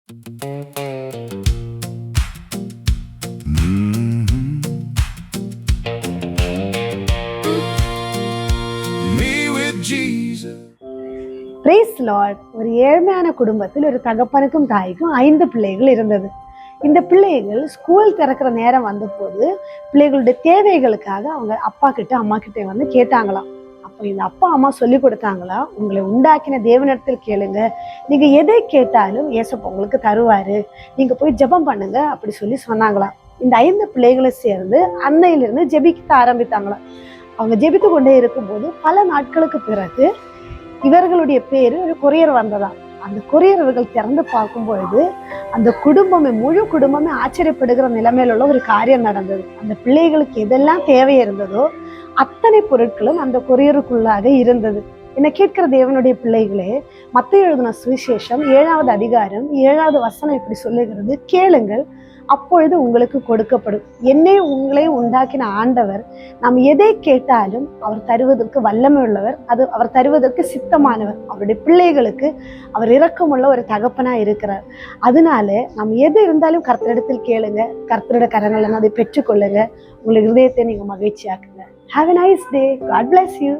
Price Lord. ஒரு ஏழ்மையான குடும்பத்தில் ஒரு தகப்பனுக்கும் தாய்க்கும் 5 பிள்ளைகள் இருந்தது. இந்த பிள்ளைகள் ஸ்கூல் திறக்கிற நேரம் வந்தபோது பிள்ளைகளுடைய தேவைகளுக்காக அவங்க அப்பா கிட்ட அம்மா கிட்ட வந்து கேட்டாங்களாம். அப்போ இந்த அப்பா அம்மா சொல்லி கொடுத்தாங்களா, உங்களை உண்டாக்கின தேவனிடத்தில் கேளுங்க, நீங்க எதை கேட்டாலும் ஏசப்பா உங்களுக்கு தருவாரு, நீங்க போய் ஜெபம் பண்ணுங்க அப்படி சொல்லி சொன்னாங்களாம். இந்த 5 பிள்ளைகளும் சேர்ந்து அன்னையிலிருந்து ஜெபிக்க ஆரம்பித்தாங்களாம். அவங்க ஜெபித்து கொண்டே இருக்கும்போது பல நாட்களுக்கு பிறகு இவர்களுடைய பேரு ஒரு கொரியர் வந்ததா. அந்த கொரியர் இவர்கள் திறந்து பார்க்கும் பொழுது அந்த குடும்பமே, முழு குடும்பமே ஆச்சரியப்படுகிற நிலைமையில உள்ள ஒரு காரியம் நடந்தது. அந்த பிள்ளைகளுக்கு எதெல்லாம் தேவை இருந்ததோ அத்தனை பொருட்களும் அந்த கொரியருக்குள்ளாக இருந்தது. என்னை கேட்கிற தேவனுடைய பிள்ளைகளே, மத்தேயு எழுதின சுவிசேஷம் 7வது அதிகாரம் 7வது வசனம் இப்படி சொல்லுகிறது, கேளுங்கள் அப்பொழுது உங்களுக்கு கொடுக்கப்படும். என்னை உங்களை உண்டாக்கின ஆண்டவர் நாம் எதை கேட்டாலும் அவர் தருவதற்கு வல்லமை உள்ளவர், அவர் தருவதற்கு சித்தமானவர். அவருடைய பிள்ளைகளுக்கு அவர் இரக்கமுள்ள ஒரு தகப்பனா இருக்கிறார். அதனால நாம் எது இருந்தாலும் கர்த்தரிடத்தில் கேளுங்க, கர்த்தருடைய கரங்களை அதை பெற்றுக்கொள்ளுங்க, உங்களுடைய இருதயத்தை நீங்க மகிழ்ச்சியாக்குங்க. Have a nice day. God bless you.